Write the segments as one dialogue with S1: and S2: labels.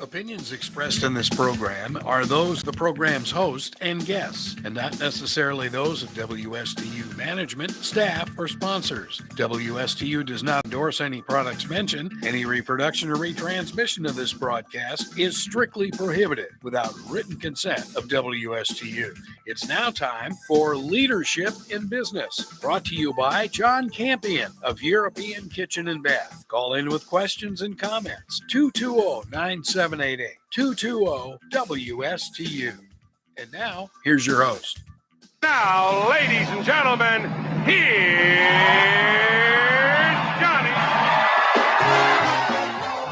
S1: Opinions expressed in this program are those of the program's host and guests, and not necessarily those of WSTU management, staff, or sponsors. WSTU does not endorse any products mentioned. Any reproduction or retransmission of this broadcast is strictly prohibited without written consent of WSTU. It's now time for Leadership in Business, brought to you by John Campion of European Kitchen and Bath. Call in with questions and comments. 220-9788. 220-WSTU. And now, here's your host.
S2: Now, ladies and gentlemen, here's Johnny.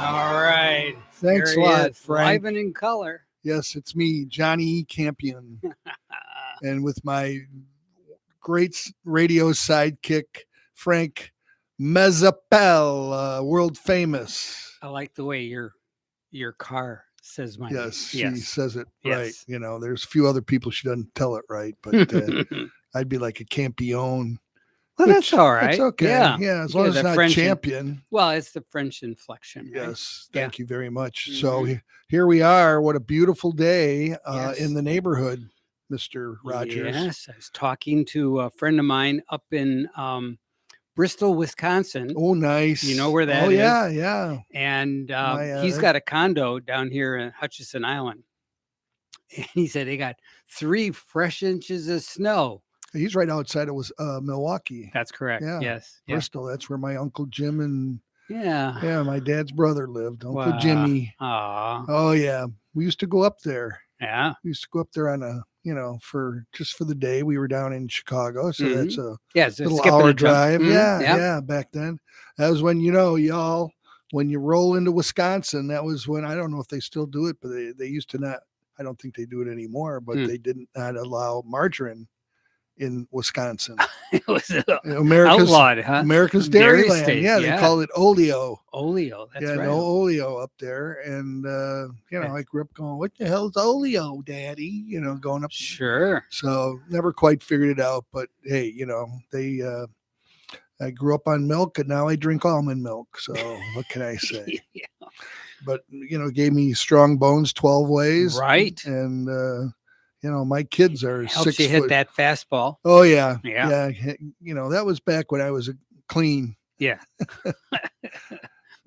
S3: All right.
S4: Thanks a lot, Frank.
S3: Live and in color.
S4: Yes, it's me, Johnny E. Campion. And with my great radio sidekick, Frank Mezzapel, world famous.
S3: I like the way your car says my
S4: Yes,
S3: name.
S4: she says it
S3: Yes.
S4: right. You know, there's a few other people she doesn't tell it right, but I'd be like a Campion.
S3: Well, that's all right.
S4: It's okay.
S3: Yeah.
S4: As long as
S3: the
S4: it's not
S3: French
S4: champion.
S3: Well, it's the French inflection. Right?
S4: Yes. Thank you very much. So here we are. What a beautiful day in the neighborhood, Mr. Rogers.
S3: Yes. I was talking to a friend of mine up in Bristol, Wisconsin.
S4: Oh, nice.
S3: You know where that is?
S4: Oh, yeah, yeah.
S3: And he's got a condo down here in Hutchinson Island. And he said they got 3 fresh inches of snow.
S4: He's right outside of Milwaukee.
S3: That's correct.
S4: Yeah.
S3: Yes.
S4: Bristol. That's where my Uncle Jim and my dad's brother lived. Uncle Jimmy.
S3: Aw.
S4: Oh, yeah. We used to go up there.
S3: Yeah.
S4: We used to go up there on for the day. We were down in Chicago. So that's a
S3: it's a
S4: little
S3: skip and
S4: hour
S3: a jump.
S4: drive.
S3: Mhm.
S4: Yeah. Back then. That was when, y'all, when you roll into Wisconsin, that was when, I don't know if they still do it, but they used to not, I don't think they do it anymore, but they did not allow margarine in Wisconsin.
S3: It was
S4: America's
S3: outlawed, huh?
S4: America's
S3: Dairy
S4: Dairyland.
S3: state,
S4: Yeah, they call it oleo.
S3: Oleo. That's right.
S4: No oleo up there. And I grew up going, what the hell is oleo, Daddy? Going up.
S3: Sure.
S4: So never quite figured it out. But hey, I grew up on milk and now I drink almond milk. So what can I say?
S3: Yeah.
S4: But gave me strong bones 12 ways.
S3: Right.
S4: And my kids are
S3: Helps
S4: 6
S3: you
S4: foot.
S3: hit that fastball.
S4: Oh yeah.
S3: Yeah.
S4: That was back when I was clean.
S3: Yeah.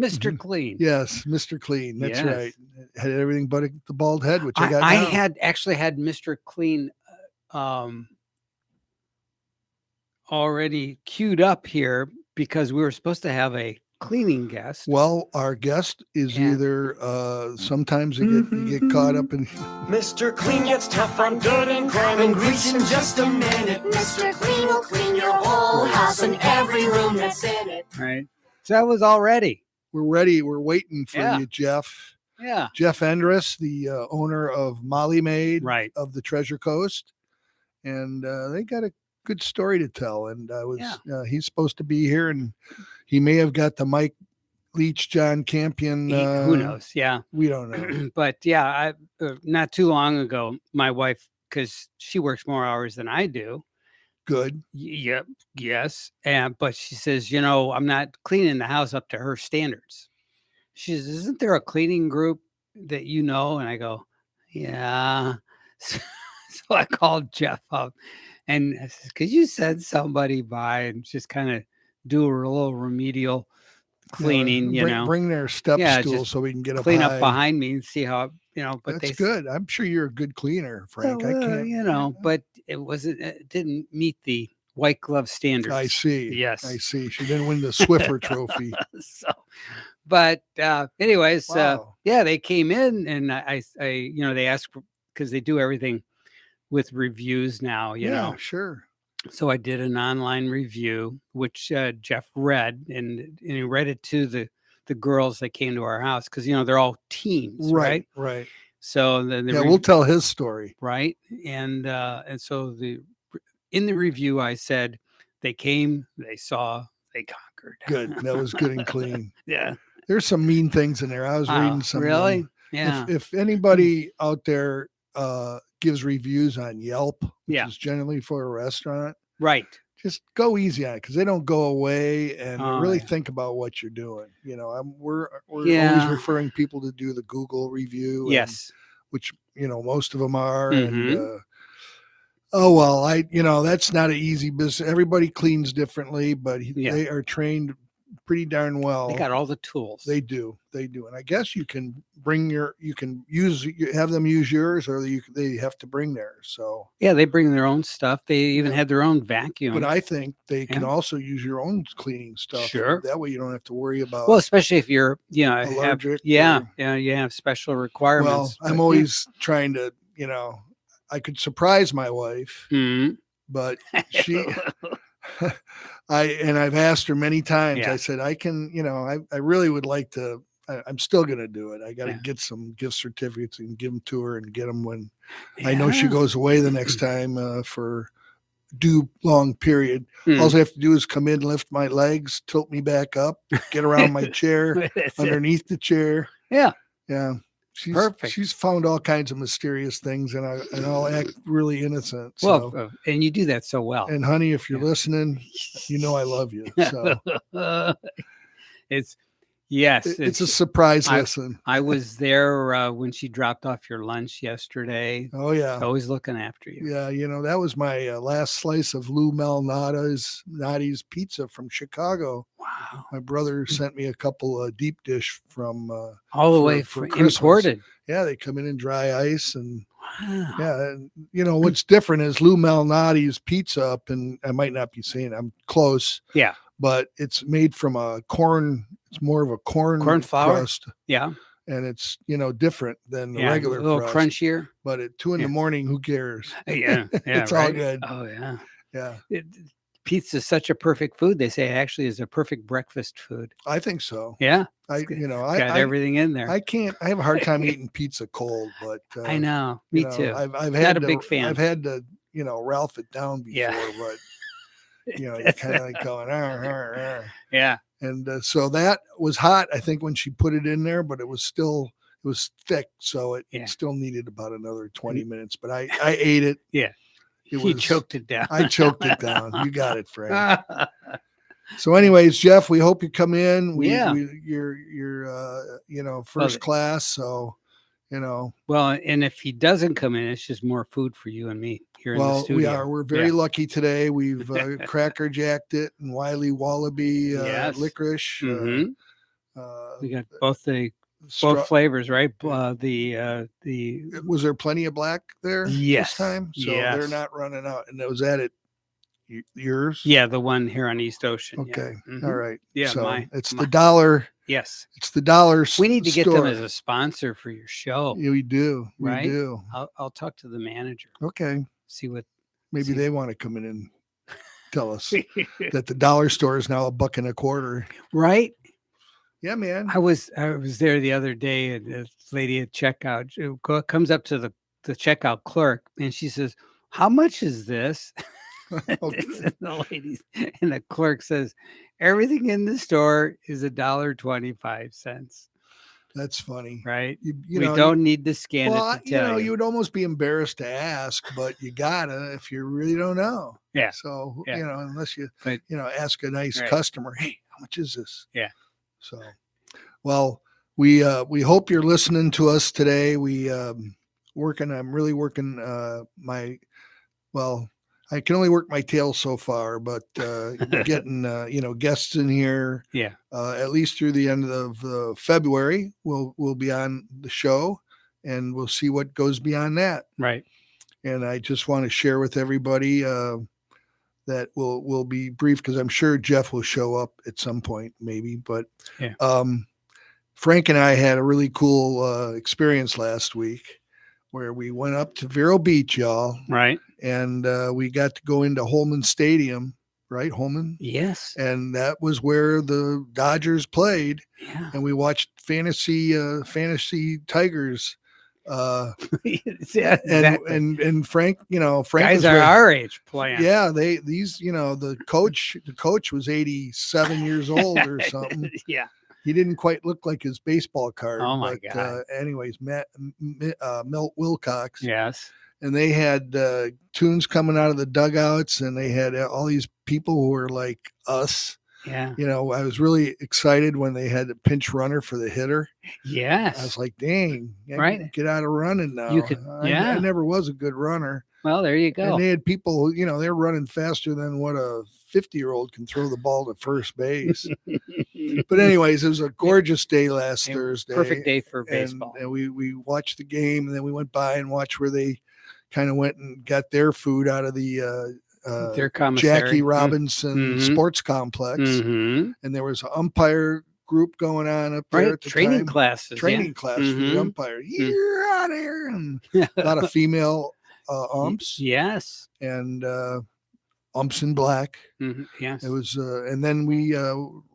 S3: Mr. Clean.
S4: Yes, Mr. Clean. That's
S3: Yes.
S4: right. Had everything but the bald head, which I got.
S3: I
S4: now.
S3: had Mr. Clean already queued up here because we were supposed to have a cleaning guest.
S4: Well, our guest is either sometimes you get caught up in.
S5: Mr. Clean gets tough on dirt and crime and grease in just a minute. Mr. Clean will clean your whole house and every room that's in it.
S3: Right. So that was all ready.
S4: We're ready. We're waiting for you, Jeff.
S3: Yeah.
S4: Jeff Endress, the owner of Molly Maid of the Treasure Coast. And they got a good story to tell. And he's supposed to be here, and he may have got the Mike Leach, John Campion.
S3: Who knows? Yeah.
S4: We don't know.
S3: But I not too long ago, my wife, because she works more hours than I do.
S4: Good.
S3: Yep. Yes. But she says, I'm not cleaning the house up to her standards. She says, isn't there a cleaning group that you know? And I go, yeah. So I called Jeff up and I said, could you send somebody by and just kind of do a little remedial cleaning,
S4: bring their step stool so we can get
S3: clean up behind me and see how, but
S4: that's good. I'm sure you're a good cleaner, Frank. I can't,
S3: but it didn't meet the white glove standards.
S4: I see.
S3: Yes.
S4: I see. She didn't win the Swiffer trophy.
S3: But anyways,
S4: wow.
S3: They came in and I they asked because they do everything with reviews now, you know.
S4: Sure.
S3: So I did an online review, which Jeff read, and he read it to the girls that came to our house because they're all teens, right?
S4: Right.
S3: So then
S4: we'll tell his story,
S3: right? And so in the review I said they came, they saw, they conquered.
S4: Good. That was good and clean.
S3: Yeah.
S4: There's some mean things in there. I was reading some.
S3: Really? Yeah.
S4: If anybody out there gives reviews on Yelp, which is generally for a restaurant,
S3: right?
S4: just go easy on it because they don't go away, and really
S3: yeah.
S4: think about what you're doing. We're
S3: Yeah.
S4: always referring people to do the Google review.
S3: Yes.
S4: Which, most of them are.
S3: Mhm.
S4: And oh, well, that's not an easy business. Everybody cleans differently, but they are trained pretty darn well.
S3: They got all the tools.
S4: They do. And I guess you can have them use yours, or they have to bring theirs. So
S3: yeah, they bring their own stuff. They even had their own vacuum.
S4: but I think they can also use your own cleaning stuff.
S3: Sure.
S4: That way you don't have to worry about.
S3: Well, especially if you're,
S4: allergic.
S3: you have special requirements.
S4: Well, I'm always trying to, I could surprise my wife, but she. I've asked her many times. I said, I can, I really would like to. I'm still going to do it. I got to get some gift certificates and give them to her and get them when I know she goes away the next time for due long period. All I have to do is come in, lift my legs, tilt me back up, get around my chair, underneath the chair.
S3: Yeah.
S4: Yeah.
S3: Perfect.
S4: She's found all kinds of mysterious things, and I'll act really innocent. So.
S3: Well, and you do that so well.
S4: And honey, if you're listening, I love you. So
S3: it's
S4: a surprise lesson.
S3: I was there when she dropped off your lunch yesterday.
S4: Oh yeah,
S3: always looking after you.
S4: Yeah, that was my last slice of Lou Malnati's pizza from Chicago.
S3: Wow.
S4: My brother sent me a couple deep dish from
S3: all the way from imported.
S4: Yeah, they come in dry ice, and and what's different is Lou Malnati's pizza up, and I might not be saying I'm close.
S3: Yeah,
S4: but it's made from a corn. It's more of a corn
S3: flour
S4: crust.
S3: Yeah.
S4: And it's, regular
S3: a little
S4: crust.
S3: Crunchier.
S4: But at 2 a.m, who cares?
S3: Yeah.
S4: It's all good.
S3: Oh, yeah.
S4: Yeah.
S3: Pizza is such a perfect food. They say it actually is a perfect breakfast food.
S4: I think so.
S3: Yeah.
S4: I
S3: got everything in there.
S4: I have a hard time eating pizza cold, but
S3: I know. Me too.
S4: I've
S3: had a big fan.
S4: I've had to, Ralph it down before, but you're kind of like going,
S3: yeah.
S4: And so that was hot, I think, when she put it in there, but it was thick. So it still needed about another 20 minutes, but I ate it.
S3: Yeah. He choked it down.
S4: I choked it down. You got it, Frank. So anyways, Jeff, we hope you come in. You're first class. So,
S3: Well, and if he doesn't come in, it's just more food for you and me here in the studio.
S4: We're very lucky today. We've Cracker Jacked it and Wiley Wallaby licorice.
S3: We got both flavors, right?
S4: Was there plenty of black there this time? So they're not running out. And was that it? Yours?
S3: Yeah, the one here on East Ocean.
S4: Okay.
S3: Yeah.
S4: All right.
S3: Yeah,
S4: so it's the dollar.
S3: Yes.
S4: It's the dollar.
S3: We need to get them as a sponsor for your show.
S4: Yeah, we do.
S3: Right?
S4: We do.
S3: I'll talk to the manager.
S4: Okay.
S3: See what.
S4: Maybe they want to come in and tell us that the dollar store is now $1.25.
S3: Right.
S4: Yeah, man.
S3: I was there the other day, and the lady at checkout comes up to the checkout clerk, and she says, "How much is this?" And the clerk says, "Everything in the store is $1.25."
S4: That's funny,
S3: right? We don't need to scan it to tell you.
S4: You would almost be embarrassed to ask, but you gotta if you really don't know.
S3: Yeah.
S4: So unless you ask a nice customer, hey, how much is this?
S3: Yeah.
S4: So, well, we hope you're listening to us today. I'm really working I can only work my tail so far, but getting guests in here.
S3: Yeah.
S4: At least through the end of February, we'll be on the show, and we'll see what goes beyond that.
S3: Right.
S4: And I just want to share with everybody that we'll be brief because I'm sure Jeff will show up at some point, maybe. But Frank and I had a really cool experience last week where we went up to Vero Beach, y'all.
S3: Right.
S4: And we got to go into Holman Stadium, right? Holman?
S3: Yes.
S4: And that was where the Dodgers played.
S3: Yeah.
S4: And we watched fantasy Tigers.
S3: Exactly.
S4: And Frank, Frank
S3: guys are our age playing.
S4: Yeah, the coach was 87 years old or something.
S3: Yeah.
S4: He didn't quite look like his baseball card.
S3: Oh my God.
S4: Anyways, Milt Wilcox.
S3: Yes.
S4: and they had tunes coming out of the dugouts, and they had all these people who were like us.
S3: Yeah.
S4: You know, I was really excited when they had a pinch runner for the hitter.
S3: Yes.
S4: I was like, dang, I
S3: right.
S4: can get out of running now.
S3: You could,
S4: I never was a good runner.
S3: Well, there you go.
S4: And they had people who, you know, they're running faster than what a 50-year-old can throw the ball to first base. But anyways, it was a gorgeous day last Thursday.
S3: Perfect day for baseball.
S4: And we watched the game, and then we went by and watched where they kind of went and got their food out of the
S3: their commissary.
S4: Jackie Robinson Sports Complex. And there was an umpire group going on up there at the
S3: training
S4: time.
S3: classes.
S4: Training class for the umpire. You're out here. And a lot of female umps.
S3: Yes.
S4: And umps in black.
S3: Yes.
S4: It was, and then we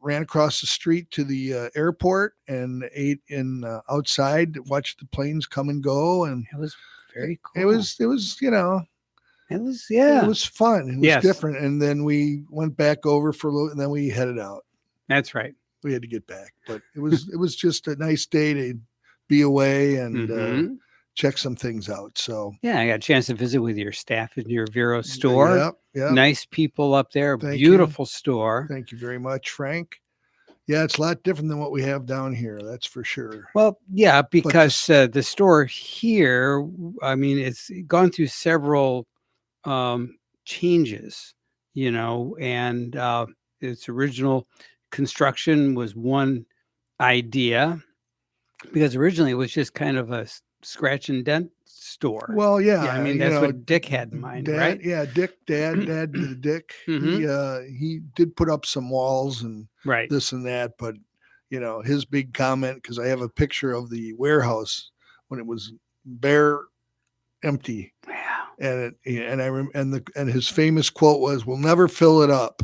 S4: ran across the street to the airport and ate in outside, watched the planes come and go. And
S3: it was very cool.
S4: It was, you know,
S3: it was
S4: fun. It was different. And then we went back over for a little, and then we headed out.
S3: That's right.
S4: We had to get back, but it was just a nice day to be away and check some things out. So
S3: yeah, I got a chance to visit with your staff in your Vero store.
S4: Yeah.
S3: Nice people up there. Beautiful store.
S4: Thank you very much, Frank. Yeah, it's a lot different than what we have down here. That's for sure.
S3: Well, yeah, because the store here, I mean, it's gone through several changes, you know, and its original construction was one idea, because originally it was just kind of a scratch and dent store.
S4: Well, yeah,
S3: I mean, that's what Dick had in mind, right?
S4: Yeah, Dad did Dick. He did put up some walls and this and that, but you know, his big comment, because I have a picture of the warehouse when it was bare, empty.
S3: Yeah.
S4: And his famous quote was, "We'll never fill it up."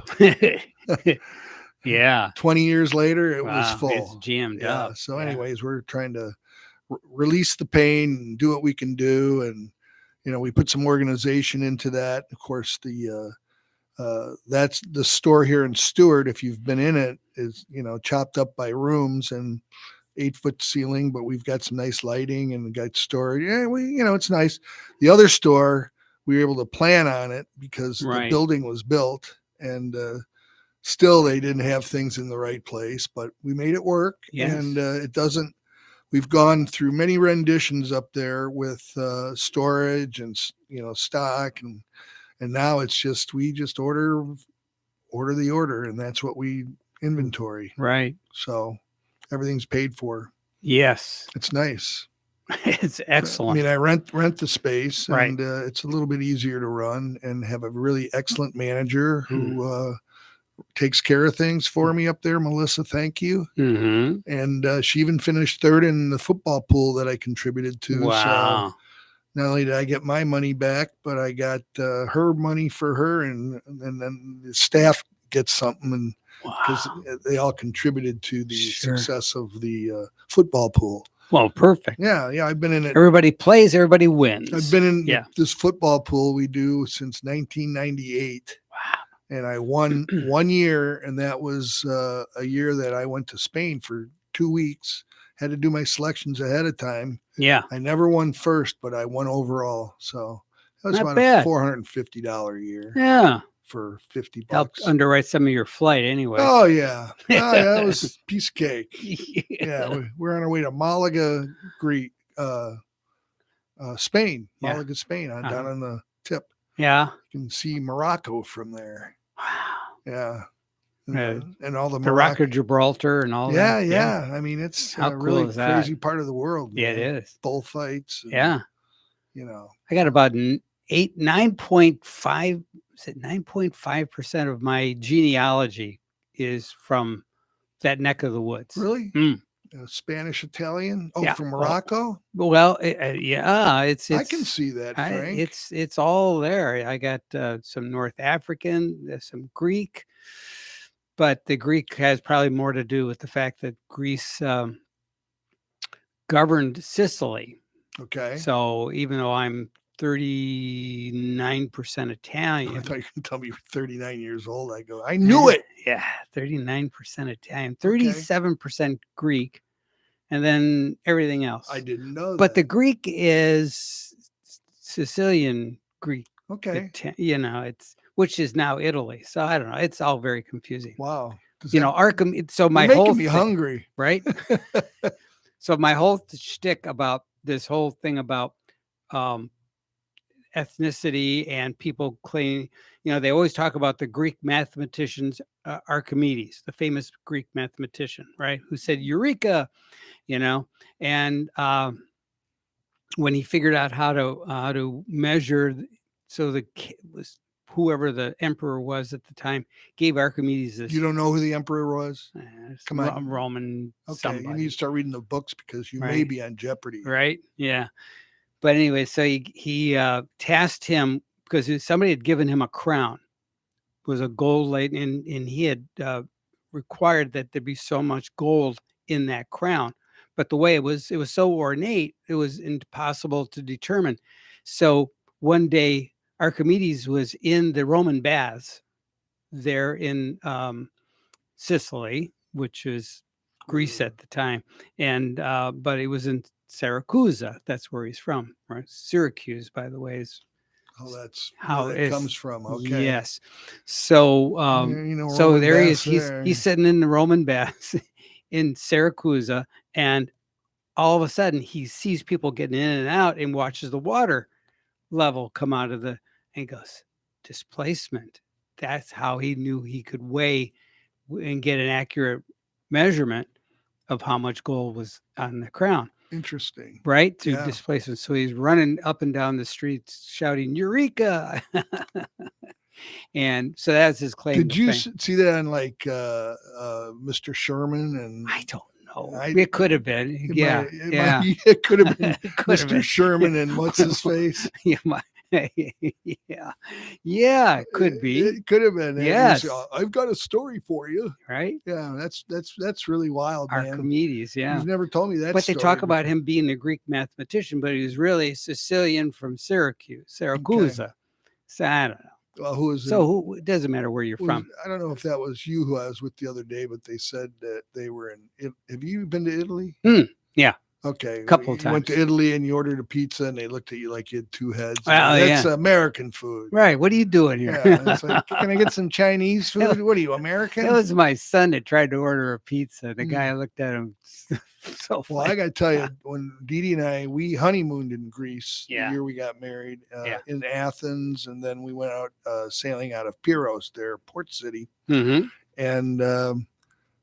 S3: Yeah.
S4: 20 years later, it was full.
S3: It's jammed up.
S4: So anyways, we're trying to release the pain and do what we can do. And, you know, we put some organization into that. Of course, that's the store here in Stewart. If you've been in it, is, you know, chopped up by rooms and 8-foot ceiling, but we've got some nice lighting and got storage. Yeah, you know, it's nice. The other store, we were able to plan on it because the building was built, and still they didn't have things in the right place, but we made it work.
S3: Yes.
S4: And it doesn't, we've gone through many renditions up there with storage and, you know, stock. And now it's just, we just order the order, and that's what we inventory.
S3: Right.
S4: So everything's paid for.
S3: Yes.
S4: It's nice.
S3: It's excellent.
S4: I mean, I rent the space, and it's a little bit easier to run, and have a really excellent manager who takes care of things for me up there. Melissa, thank you. And she even finished third in the football pool that I contributed to.
S3: Wow.
S4: So not only did I get my money back, but I got her money for her, and then the staff gets something, and because they all contributed to the success of the football pool.
S3: Well, perfect.
S4: Yeah, I've been in it.
S3: Everybody plays, everybody wins.
S4: I've been in this football pool we do since 1998.
S3: Wow.
S4: And I won 1 year, and that was a year that I went to Spain for 2 weeks. Had to do my selections ahead of time.
S3: Yeah.
S4: I never won first, but I won overall. So that was
S3: Not
S4: about
S3: bad.
S4: a $450 a year.
S3: Yeah.
S4: For $50.
S3: Helped underwrite some of your flight anyway.
S4: Oh, yeah. That was a piece of cake. Yeah. We're on our way to Malaga, Greek, Spain. Malaga, Spain, down on the tip.
S3: Yeah.
S4: You can see Morocco from there.
S3: Wow.
S4: Yeah. And all the
S3: Rock of Gibraltar and all that.
S4: Yeah. I mean, it's a really crazy part of the world.
S3: Yeah, it is.
S4: Bullfights.
S3: Yeah.
S4: You know,
S3: I got about 9.5. Is it 9.5% of my genealogy is from that neck of the woods?
S4: Really? Spanish, Italian? Oh,
S3: yeah.
S4: from Morocco?
S3: Well, yeah, it's
S4: I can see that, Frank.
S3: It's all there. I got some North African, some Greek, but the Greek has probably more to do with the fact that Greece governed Sicily.
S4: Okay.
S3: So even though I'm 39% Italian.
S4: I thought you could tell me you were 39 years old. I go, I knew it.
S3: Yeah, 39% Italian, 37% Greek, and then everything else.
S4: I didn't know
S3: But
S4: that.
S3: the Greek is Sicilian Greek.
S4: Okay.
S3: It's which is now Italy. So I don't know. It's all very confusing.
S4: Wow.
S3: Archimedes. So my
S4: you're
S3: whole
S4: making me hungry,
S3: right? So my whole shtick about this whole thing about ethnicity and people claiming, they always talk about the Greek mathematicians, Archimedes, the famous Greek mathematician, right? Who said Eureka, and when he figured out how to measure, so was whoever the emperor was at the time gave Archimedes this.
S4: You don't know who the emperor was? Come on,
S3: Roman.
S4: Okay,
S3: somebody.
S4: You need to start reading the books because you may be on Jeopardy.
S3: Right? Yeah. But anyway, so he tasked him because somebody had given him a crown, it was a gold laden, and he had required that there be so much gold in that crown. But the way it was so ornate, it was impossible to determine. So one day, Archimedes was in the Roman baths there in Sicily, which was Greece at the time, and but it was in Syracuse. That's where he's from, right? Syracuse, by the way, is
S4: that's
S3: how
S4: where it comes from. Okay.
S3: Yes. So so
S4: Roman
S3: there he is.
S4: there.
S3: He's sitting in the Roman baths in Syracuse, and all of a sudden he sees people getting in and out and watches the water level come out of and goes, displacement. That's how he knew he could weigh and get an accurate measurement of how much gold was on the crown.
S4: Interesting.
S3: Right? Through displacement. So he's running up and down the streets shouting, Eureka! And so that's his claim.
S4: Did you see that on like Mr. Sherman? And
S3: I don't know. It could have been.
S4: It could have been Mr. Sherman and what's his face?
S3: Yeah, it could be.
S4: It could have been.
S3: Yes.
S4: I've got a story for you.
S3: Right?
S4: Yeah, that's really wild, man.
S3: Archimedes, yeah.
S4: You've never told me that.
S3: But they talk about him being a Greek mathematician, but he was really Sicilian from Syracuse. Okay. So I don't know.
S4: Well, who is
S3: so? It doesn't matter where you're from.
S4: I don't know if that was you who I was with the other day, but they said that they were in. Have you been to Italy?
S3: Yeah.
S4: Okay.
S3: A couple of times.
S4: You went to Italy and you ordered a pizza and they looked at you like you had two heads.
S3: Well,
S4: that's American food.
S3: Right. What are you doing here?
S4: It's like, can I get some Chinese food? What are you, American?
S3: It was my son that tried to order a pizza. The guy looked at him so funny.
S4: Well, I got to tell you, when Dee and I, we honeymooned in Greece the year we got married in Athens. And then we went out sailing out of Pyros, their port city.
S3: Mm-hmm.
S4: And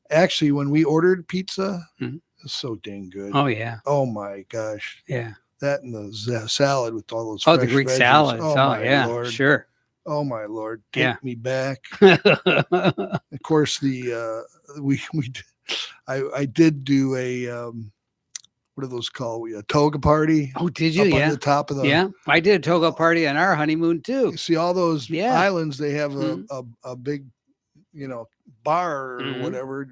S4: actually, when we ordered pizza, so dang good.
S3: Oh yeah.
S4: Oh my gosh.
S3: Yeah.
S4: That and the salad with all those.
S3: Oh, the Greek
S4: veggies.
S3: salads.
S4: Oh
S3: yeah.
S4: Lord.
S3: Sure.
S4: Oh my Lord. Take me back.
S3: Of
S4: course, I did do a what are those called? A toga party.
S3: Oh, did you?
S4: On the top of the.
S3: Yeah, I did a toga party on our honeymoon too.
S4: You see all those islands? They have a big, bar or whatever.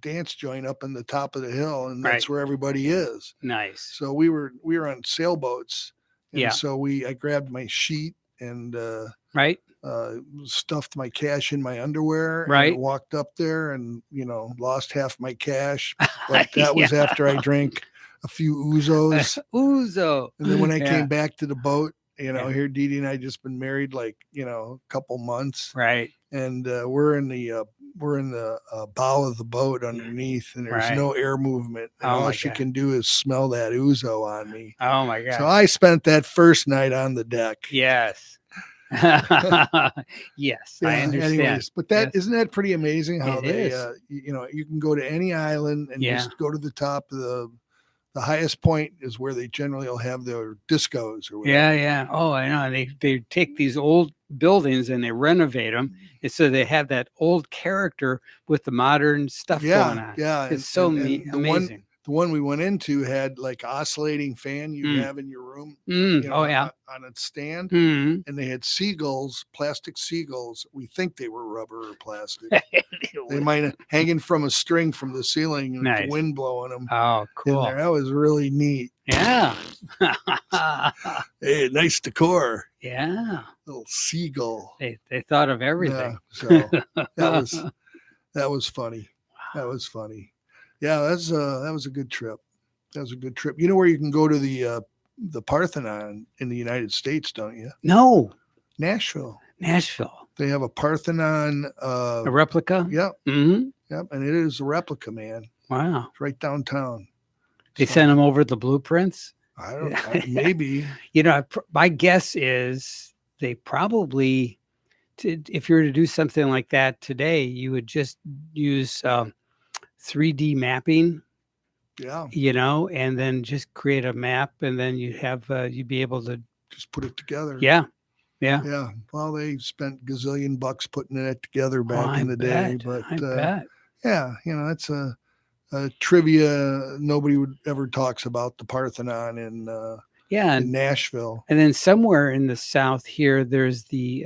S4: Dance joint up in the top of the hill, and that's where everybody is.
S3: Nice.
S4: So we were on sailboats, and so I grabbed my sheet and stuffed my cash in my underwear, and walked up there and lost half my cash, but that was after I drank a few ouzos. And then when I came back to the boat, here Dee and I just been married like a couple months, and we're in the bow of the boat underneath, and there's no air movement, and all she can do is smell that ouzo on me.
S3: Oh my god.
S4: So I spent that first night on the deck.
S3: Yes. Yes, I understand.
S4: Anyways, but isn't that pretty amazing how you can go to any island and just go to the top of the highest point is where they generally will have their discos or whatever.
S3: Yeah. Oh, I know. They take these old buildings and they renovate them, and so they have that old character with the modern stuff going on.
S4: Yeah,
S3: it's amazing.
S4: The one we went into had like oscillating fan you have in your room. On a stand, and they had seagulls, plastic seagulls. We think they were rubber or plastic. They might have hanging from a string from the ceiling and the wind blowing them.
S3: Oh, cool!
S4: That was really neat.
S3: Yeah.
S4: Hey, nice decor.
S3: Yeah.
S4: Little seagull.
S3: They thought of everything.
S4: Yeah, so that was funny. Wow. That was funny. Yeah, that was a good trip. That was a good trip. You know where you can go to the the Parthenon in the United States, don't you?
S3: No,
S4: Nashville.
S3: Nashville.
S4: They have a Parthenon.
S3: A replica?
S4: Yep.
S3: Mm-hmm.
S4: Yep. And it is a replica, man.
S3: Wow.
S4: It's right downtown.
S3: They sent them over the blueprints?
S4: I don't know. Maybe.
S3: You know, my guess is they probably, if you were to do something like that today, you would just use 3D mapping.
S4: Yeah.
S3: You know, and then just create a map, and then you'd be able to
S4: just put it together.
S3: Yeah. Yeah.
S4: Yeah. Well, they spent gazillion bucks putting it together back in the day. But
S3: I bet.
S4: Yeah, you know, that's a trivia nobody would ever talks about, the Parthenon in Nashville.
S3: And then somewhere in the South here, there's the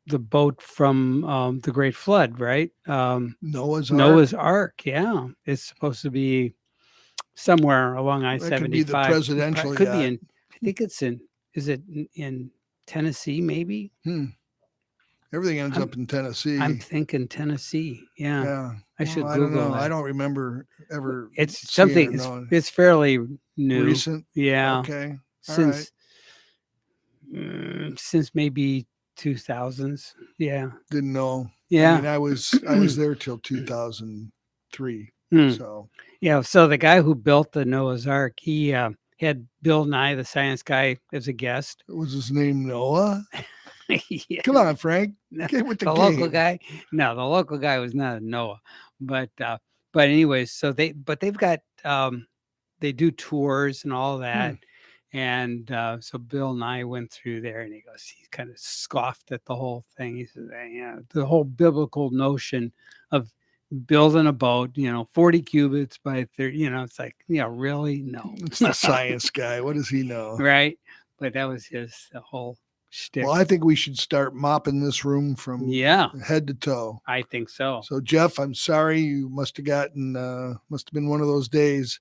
S3: boat from the Great Flood, right? Noah's Ark. Yeah, it's supposed to be somewhere along I-75.
S4: Could be the presidential.
S3: Could be in. I think it's in. Is it in Tennessee? Maybe.
S4: Everything ends up in Tennessee.
S3: I'm thinking Tennessee. Yeah.
S4: Yeah.
S3: I should Google
S4: I don't know.
S3: that.
S4: I don't remember ever.
S3: It's something. It's fairly new.
S4: Recent.
S3: Yeah.
S4: Okay.
S3: Since maybe 2000s. Yeah.
S4: Didn't know.
S3: Yeah.
S4: I mean, I was there till 2003. So.
S3: Yeah. So the guy who built the Noah's Ark, he had Bill Nye, the science guy, as a guest.
S4: Was his name Noah?
S3: Yeah.
S4: Come on, Frank. Get with the game.
S3: Local guy. No, the local guy was not a Noah. But anyways, so they've got they do tours and all that. And so Bill Nye went through there, and he kind of scoffed at the whole thing. He said, yeah, the whole biblical notion of building a boat, 40 cubits by 30, it's like, really? No.
S4: It's the science guy. What does he know?
S3: Right. But that was the whole shtick.
S4: Well, I think we should start mopping this room from head to toe.
S3: I think so.
S4: So, Jeff, I'm sorry. You must have been one of those days.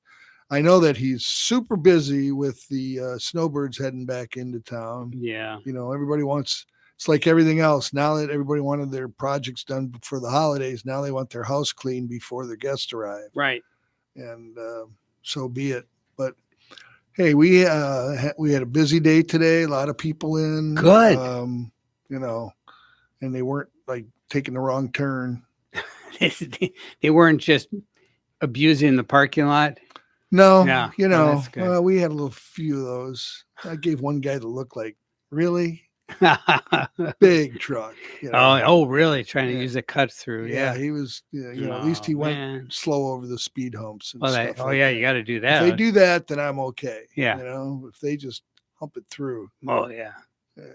S4: I know that he's super busy with the snowbirds heading back into town.
S3: Yeah.
S4: Everybody wants, it's like everything else. Now that everybody wanted their projects done for the holidays, now they want their house cleaned before their guests arrive.
S3: Right.
S4: And so be it. But hey, we had a busy day today. A lot of people in.
S3: Good.
S4: And they weren't like taking the wrong turn.
S3: They weren't just abusing the parking lot.
S4: No,
S3: yeah,
S4: we had a little few of those. I gave one guy the look like, really? Big truck.
S3: Oh, really? Trying to use a cut through. Yeah.
S4: He was, at least he went slow over the speed humps. And stuff
S3: you got to do that.
S4: If they do that, then I'm okay.
S3: Yeah.
S4: If they just hump it through.
S3: Oh, yeah.
S4: They're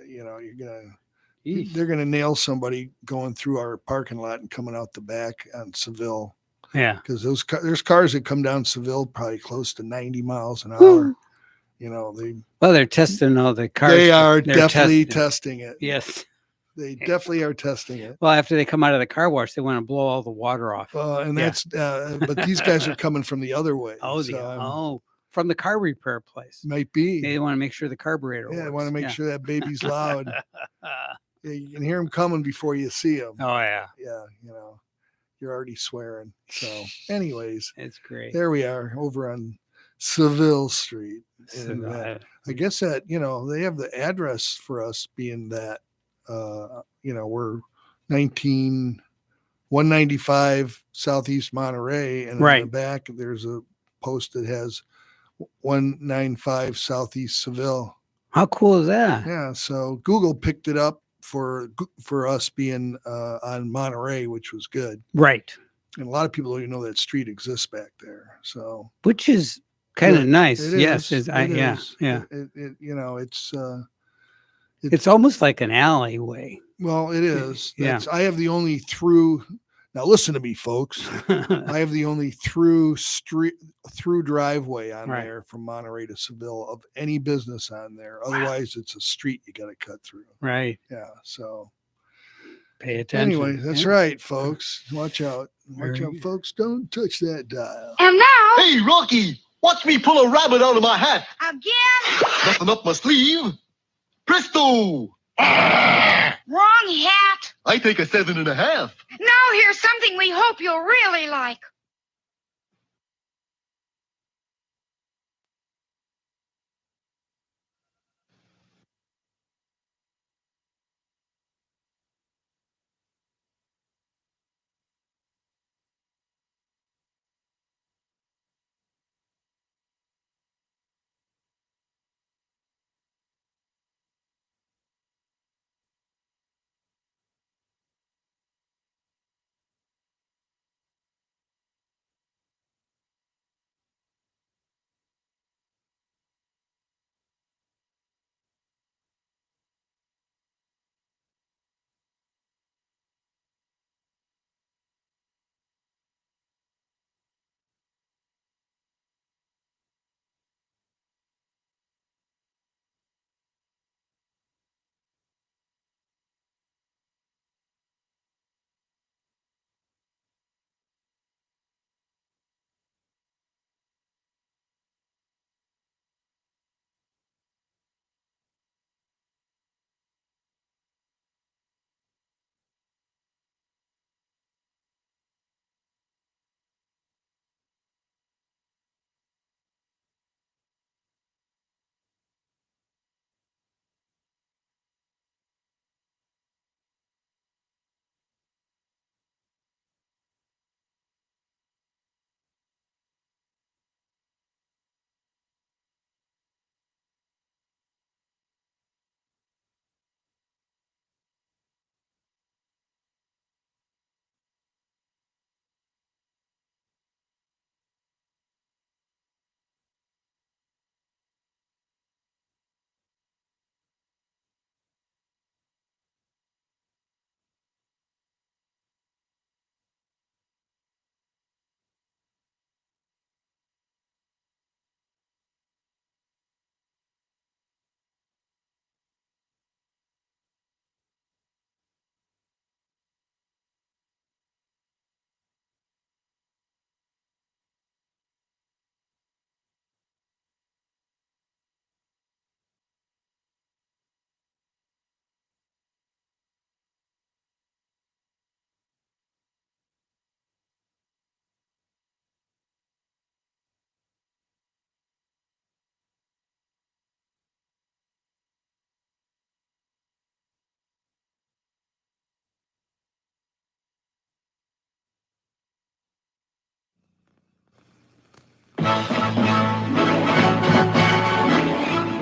S4: going to nail somebody going through our parking lot and coming out the back on Seville.
S3: Yeah.
S4: Because there's cars that come down Seville probably close to 90 miles an hour.
S3: They're testing all the cars.
S4: They are definitely testing it.
S3: Yes.
S4: They definitely are testing it.
S3: Well, after they come out of the car wash, they want to blow all the water off.
S4: That's, but these guys are coming from the other way.
S3: From the car repair place.
S4: Might be.
S3: They want to make sure the carburetor works.
S4: They want to make sure that baby's loud. You can hear them coming before you see them.
S3: Oh, yeah.
S4: Yeah, you're already swearing. So, anyways,
S3: it's great.
S4: There we are over on Seville Street. And, I guess that, they have the address for us being that, we're 195 Southeast Monterey. And on the back, there's a post that has 195 Southeast Seville.
S3: How cool is that?
S4: Yeah. So Google picked it up for us being on Monterey, which was good.
S3: Right.
S4: And a lot of people don't even know that street exists back there. So,
S3: which is kind of nice. Yes.
S4: Yeah.
S3: It's almost like an alleyway.
S4: Well, it is.
S3: Yeah.
S4: I have the only through. Now listen to me, folks. I have the only through driveway on there from Monterey to Seville of any business on there. Otherwise, it's a street you got to cut through.
S3: Right.
S4: Yeah. So
S3: pay attention.
S4: Anyway, that's right, folks. Watch out. Watch out, folks. Don't touch that dial.
S6: And now.
S7: Hey, Rocky, watch me pull a rabbit out of my hat.
S6: Again?
S7: Nothing up my sleeve. Presto.
S6: Wrong hat.
S7: I take a 7.5.
S6: Now here's something we hope you'll really like.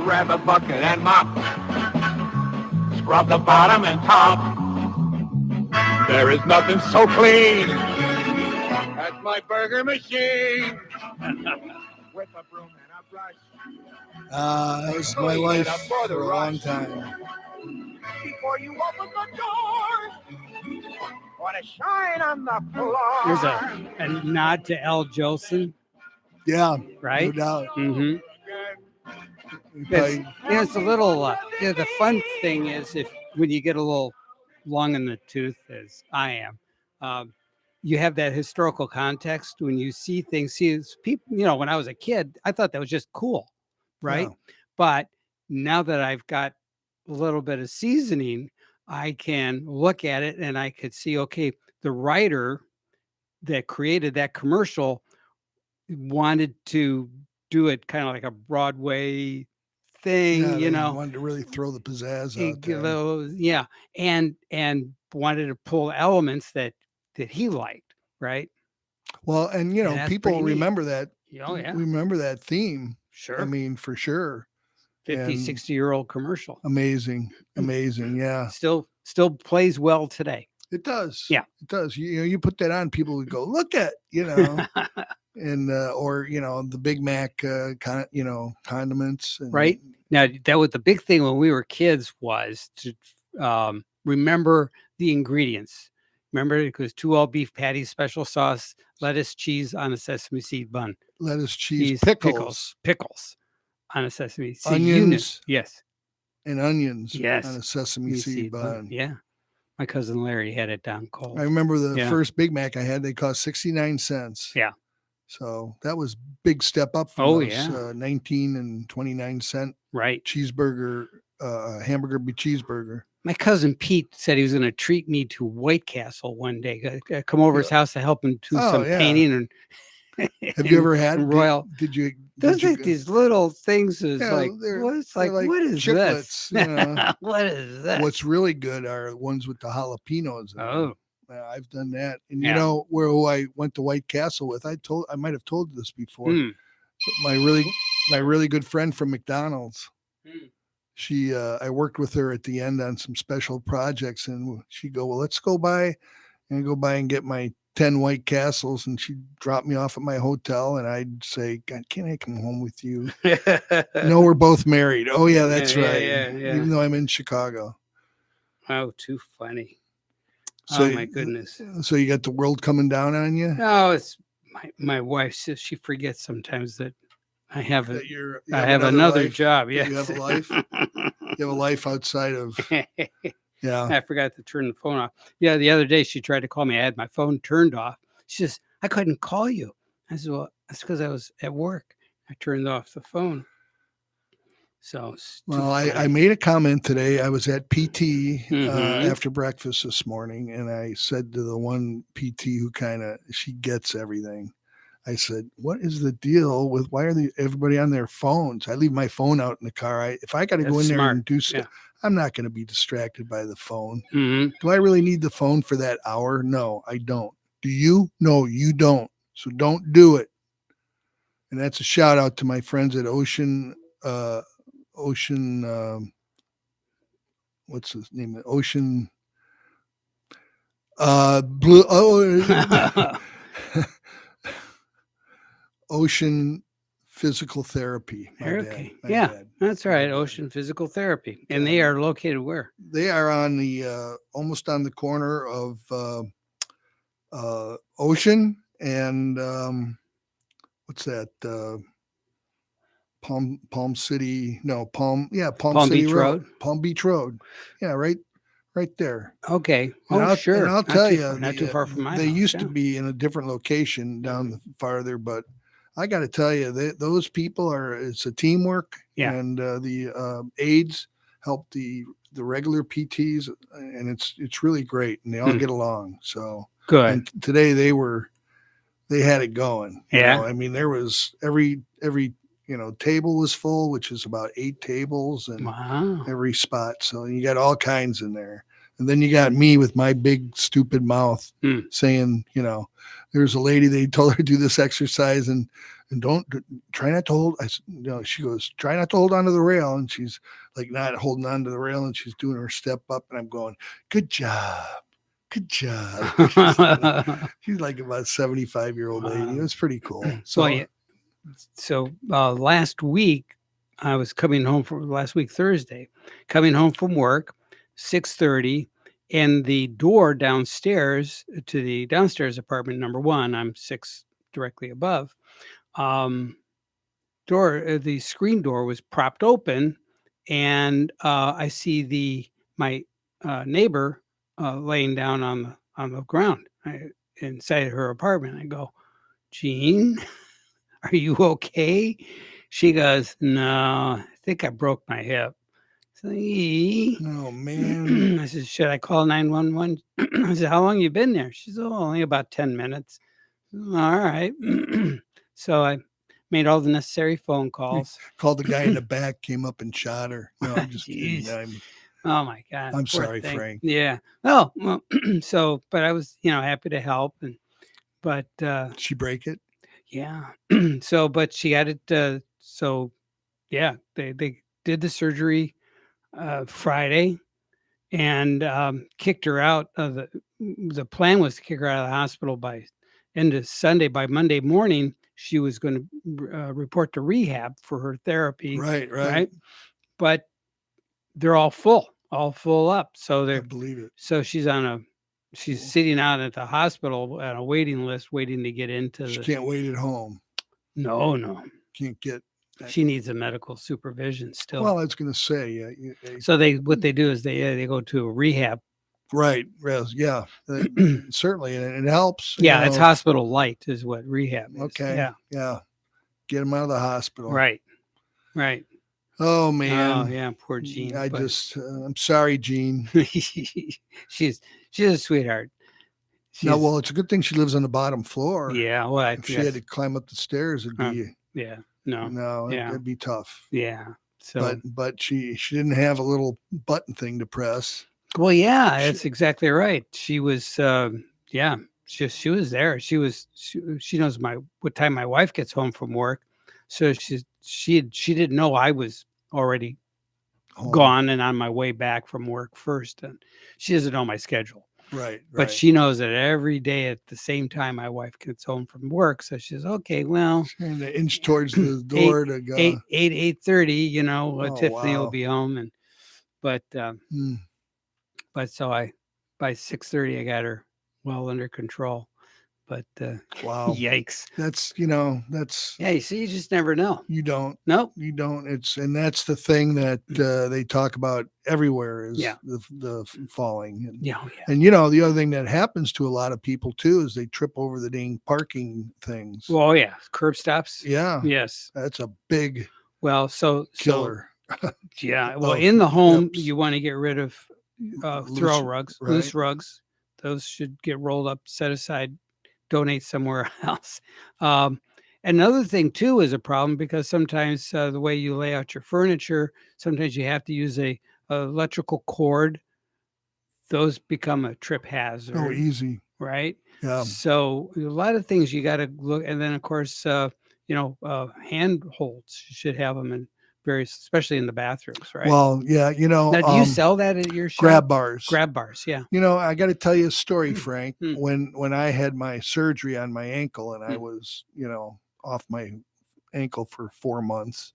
S2: Grab a bucket and mop. Scrub the bottom and top. There is nothing so clean as my burger machine. With a broom and a brush.
S4: That was my life for a long time.
S2: Before you open the door, want to shine on the floor.
S3: There's a nod to Al Jolson,
S4: Yeah,
S3: right?
S4: no doubt.
S3: Mm-hmm.
S4: Probably-
S3: It's a little. The fun thing is if when you get a little long in the tooth, as I am, you have that historical context when you see things. See, it's people. When I was a kid, I thought that was just cool, right?
S4: Yeah.
S3: But now that I've got a little bit of seasoning, I can look at it and I could see, okay, the writer that created that commercial wanted to do it kind of like a Broadway thing,
S4: they wanted to really throw the pizzazz out there.
S3: yeah, and wanted to pull elements that he liked, right?
S4: Well, and
S3: that's
S4: people
S3: pretty neat.
S4: remember that.
S3: Oh yeah,
S4: Remember that theme.
S3: sure.
S4: I mean, for sure.
S3: 50,
S4: and
S3: 60-year-old commercial.
S4: Amazing. Yeah,
S3: Still plays well today.
S4: it does.
S3: Yeah.
S4: It does. You put that on, people would go, look at, and or the Big Mac condiments and,
S3: Right. Now that was the big thing when we were kids was to remember the ingredients. Remember, it was 2 all beef patties, special sauce, lettuce, cheese on a sesame seed bun.
S4: lettuce, cheese, pickles,
S3: on a sesame seed.
S4: onions,
S3: Yes.
S4: and onions
S3: Yes.
S4: on a sesame seed bun.
S3: Yeah. My cousin Larry had it down cold.
S4: I remember the
S3: Yeah.
S4: first Big Mac I had, they cost 69 cents.
S3: Yeah.
S4: So that was big step up from
S3: Oh,
S4: those
S3: yeah.
S4: 19 and 29 cent
S3: Right.
S4: cheeseburger, hamburger cheeseburger.
S3: My cousin Pete said he was going to treat me to White Castle one day. Come over his house to help him do
S4: Oh,
S3: some
S4: yeah.
S3: painting. And
S4: Have you ever had
S3: Royal?
S4: Did you?
S3: Those
S4: did you
S3: like these little things is
S4: Yeah,
S3: like,
S4: they're-
S3: what's
S4: they're
S3: like,
S4: like
S3: what is
S4: chiclets,
S3: this? What is that?
S4: What's really good are the ones with the jalapenos. in them.
S3: Oh,
S4: I've done that. And
S3: Yeah.
S4: who I went to White Castle with, I might have told you this before.
S3: Hmm.
S4: But my really good friend from McDonald's. She I worked with her at the end on some special projects, and she'd go, well, let's go by and get my 10 White Castles, and she'd drop me off at my hotel, and I'd say, God, can I come home with you? No, we're both married. Oh yeah, that's
S3: Yeah,
S4: right.
S3: yeah.
S4: Even though I'm in Chicago.
S3: Oh, too funny.
S4: So,
S3: Oh my goodness.
S4: So you got the world coming down on you?
S3: No, it's my wife says she forgets sometimes that I have
S4: That you
S3: I have another
S4: life?
S3: job.
S4: That
S3: Yes.
S4: you have a life? You have a life outside of, yeah.
S3: I forgot to turn the phone off. Yeah, the other day she tried to call me. I had my phone turned off. She says, I couldn't call you. I said, well, that's because I was at work. I turned off the phone. So, it's too
S4: Well, I
S3: funny.
S4: made a comment today. I was at PT
S3: Mhm.
S4: after breakfast this morning, and I said to the one PT who she gets everything. I said, "What is the deal with why are everybody on their phones? I leave my phone out in the car. If I got to go
S3: That's
S4: in there
S3: smart.
S4: and do stuff,
S3: Yeah.
S4: I'm not going to be distracted by the phone.
S3: Mhm.
S4: Do I really need the phone for that hour? No, I don't. Do you? No, you don't. So don't do it." And that's a shout out to my friends at Ocean. What's his name? Ocean. Blue. Oh, Ocean Physical Therapy. My
S3: Okay.
S4: bad, my
S3: Yeah.
S4: bad.
S3: That's right. Ocean Physical Therapy. And they are located where?
S4: They are on the almost on the corner of Ocean and what's that? Palm City. No, Palm City
S3: Beach Road?
S4: Palm Beach Road. Yeah, right there.
S3: Okay.
S4: And
S3: Oh, sure.
S4: And I'll
S3: Not
S4: tell
S3: too
S4: you,
S3: far- not too far from my
S4: they
S3: house,
S4: used
S3: yeah.
S4: to be in a different location down farther, but I got to tell you, those people it's a teamwork.
S3: Yeah.
S4: And the aides help the regular PTs, and it's really great, and they all get along. So
S3: Good.
S4: and today they had it going. you
S3: Yeah.
S4: know. I mean, there was every table was full, which is about 8 tables, and
S3: Wow.
S4: every spot. So you got all kinds in there. And then you got me with my big stupid mouth
S3: Hmm.
S4: saying, there's a lady, they told her to do this exercise and try not to hold. She goes, try not to hold onto the rail. And she's like not holding onto the rail and she's doing her step up. And I'm going, good job. Good job. She's like about 75-year-old lady. It was pretty cool.
S3: So last week, I was coming home from Thursday, coming home from work, 6:30, and the door downstairs to the downstairs apartment number 1, I'm 6 directly above, the screen door was propped open, and I see my neighbor laying down on the ground inside her apartment. I go, Jean, are you okay? She goes, no, I think I broke my hip. So,
S4: oh man.
S3: I said, should I call 911? I said, how long you been there? She said, only about 10 minutes. All right. So I made all the necessary phone calls.
S4: Called the guy in the back, came up and shot her. No, I'm just kidding.
S3: Oh my God.
S4: I'm sorry, Frank.
S3: Yeah. Oh, well, but I was, happy to help. But
S4: she break it?
S3: Yeah. But she got it. They did the surgery Friday and kicked her out of the plan was to kick her out of the hospital by end of Sunday. By Monday morning, she was going to report to rehab for her therapy.
S4: Right.
S3: But they're all full up. So
S4: I believe it.
S3: So she's sitting out at the hospital on a waiting list, waiting to get into
S4: She can't wait at home.
S3: No.
S4: Can't get.
S3: She needs a medical supervision still.
S4: Well, I was going to say, yeah.
S3: So what they do is they go to a rehab.
S4: Right. Yeah. Certainly, and it helps.
S3: Yeah, it's hospital light is what rehab is.
S4: Okay. Yeah. Get them out of the hospital.
S3: Right.
S4: Oh man.
S3: Oh yeah, poor Jean.
S4: I'm sorry, Jean.
S3: she's a sweetheart.
S4: Well, it's a good thing she lives on the bottom floor.
S3: Yeah. Well,
S4: if she had to climb up the stairs, it'd be.
S3: Yeah. No.
S4: It'd be tough.
S3: Yeah. So,
S4: but she didn't have a little button thing to press.
S3: Well, yeah, that's exactly right. She was, she was there. She knows what time my wife gets home from work, so she didn't know I was already gone and on my way back from work first, and she doesn't know my schedule.
S4: Right.
S3: But she knows that every day at the same time my wife gets home from work. So she says, okay, well,
S4: she's going to inch towards the door to go
S3: 8:30, Tiffany will be home. But so by 6:30, I got her well under control. But
S4: wow,
S3: yikes!
S4: That's
S3: yeah. You see, you just never know.
S4: You don't.
S3: Nope.
S4: You don't. And that's the thing that they talk about everywhere is the falling. And, And the other thing that happens to a lot of people too is they trip over the dang parking things.
S3: Well, yeah, curb stops.
S4: Yeah.
S3: Yes.
S4: That's a big killer.
S3: Yeah. Well, in the home, you want to get rid of throw rugs, loose rugs. Those should get rolled up, set aside, donate somewhere else. Another thing too is a problem because sometimes the way you lay out your furniture, sometimes you have to use a electrical cord. Those become a trip hazard.
S4: Oh, easy.
S3: Right.
S4: Yeah.
S3: So a lot of things you got to look, and then of course, hand holds. You should have them in especially in the bathrooms, right?
S4: Well, yeah,
S3: Now, do you sell that at your shop?
S4: Grab bars.
S3: Grab bars, yeah.
S4: I got to tell you a story, Frank. When I had my surgery on my ankle and I was, off my ankle for 4 months,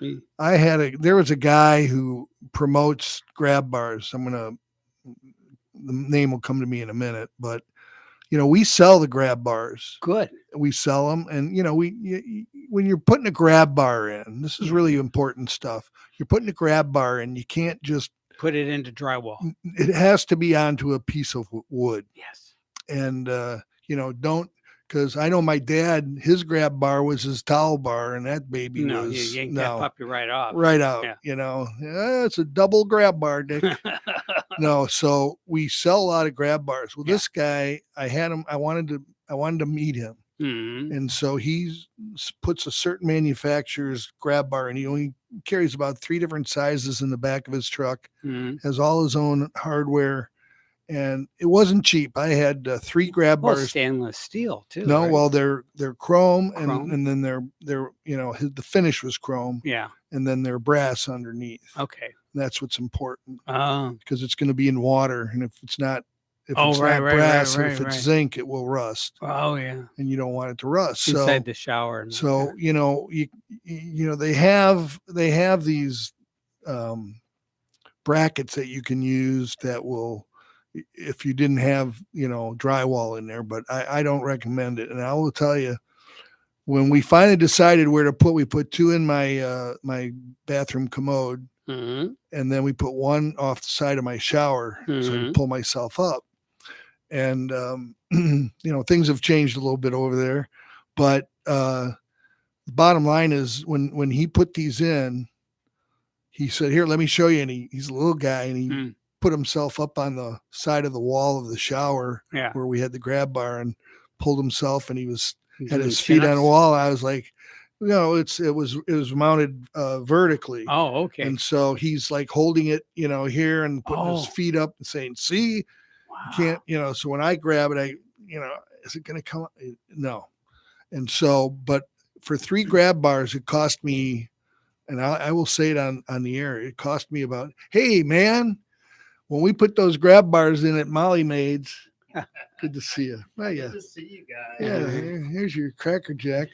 S4: there was a guy who promotes grab bars. The name will come to me in a minute, but we sell the grab bars.
S3: Good.
S4: We sell them, and when you're putting a grab bar in, this is really important stuff. You're putting a grab bar in, you can't just
S3: put it into drywall.
S4: It has to be onto a piece of wood.
S3: Yes.
S4: And don't, because I know my dad, his grab bar was his towel bar, and that baby was
S3: you yank that puppy right off.
S4: Right out. Yeah. It's a double grab bar, Dick. No, so we sell a lot of grab bars. Well, this guy, I wanted to meet him.
S3: Mm-hmm.
S4: And so he puts a certain manufacturer's grab bar, and he only carries about 3 different sizes in the back of his truck, has all his own hardware. and it wasn't cheap. I had 3 grab
S3: Well,
S4: bars.
S3: stainless steel too.
S4: No,
S3: right?
S4: well, they're chrome,
S3: Chrome.
S4: and then they're the finish was chrome,
S3: Yeah.
S4: and then they're brass underneath.
S3: Okay.
S4: And that's what's important
S3: Oh.
S4: because it's going to be in water, and if it's not
S3: Oh, right, right,
S4: brass,
S3: right,
S4: and if
S3: right,
S4: it's
S3: right.
S4: zinc, it will rust,
S3: Oh yeah.
S4: and you don't want it to rust.
S3: Inside the shower. And
S4: So
S3: like
S4: they have these brackets that you can use that will, if you didn't have drywall in there, but I don't recommend it. And I will tell you, when we finally decided where to put, we put 2 in my my bathroom commode,
S3: that. Mhm.
S4: and then we put 1 off the side of my shower so I can
S3: Mhm.
S4: pull myself up. And things have changed a little bit over there, but the bottom line is when he put these in, he said, "Here, let me show you." And he's a little guy, and he put himself up on the side of the wall of the shower
S3: Yeah.
S4: where we had the grab bar, and pulled himself, and he had
S3: Doing
S4: his feet on
S3: chin-ups?
S4: a wall. I was like, it was mounted vertically.
S3: Oh, okay.
S4: And so he's like holding it, here, and putting his
S3: Oh.
S4: feet up and saying, "See,
S3: Wow.
S4: you can't," so when I grab it, is it going to come? No. And so, but for 3 grab bars, it cost me, and I will say it on the air, it cost me about, hey man, when we put those grab bars in at Molly Maids, good to see you. Well, yeah.
S8: Good to see you guys.
S4: Yeah. Here's your Cracker Jack.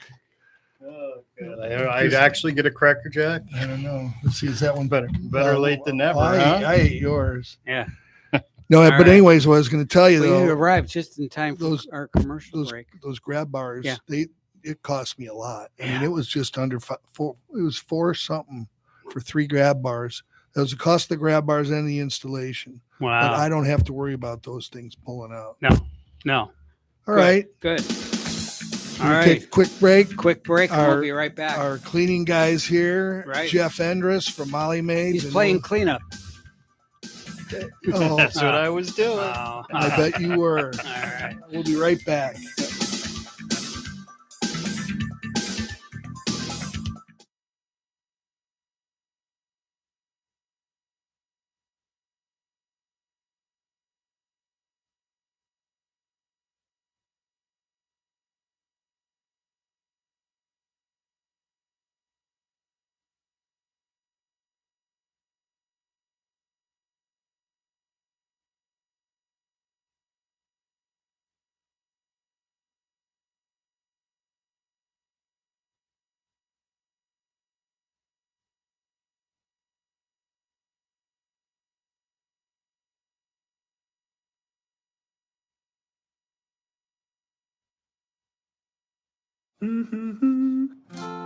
S8: Oh, good. I'd actually get a Cracker Jack.
S4: I don't know. Let's see. Is that one
S8: Better late than never,
S4: I ate yours.
S3: Yeah.
S4: No,
S3: All
S4: but
S3: right.
S4: anyways, what I was going to tell you
S3: Well, you
S4: though,
S3: arrived just in time for our commercial break.
S4: those grab bars,
S3: Yeah.
S4: it cost me a lot. I
S3: Yeah.
S4: mean, it was just under 4. It was 4 something for 3 grab bars. That was the cost of the grab bars and the installation.
S3: Wow.
S4: But I don't have to worry about those things pulling out.
S3: No.
S4: All right.
S3: Good.
S4: We'll
S3: All right.
S4: take a quick break.
S3: Quick break. And we'll be right back.
S4: Our cleaning guys here,
S3: Right.
S4: Jeff Endress from Molly Maids.
S3: He's
S4: and
S3: playing cleanup.
S4: Oh,
S8: That's what I was doing.
S3: Oh.
S4: I bet you were.
S3: All right.
S4: We'll be right back.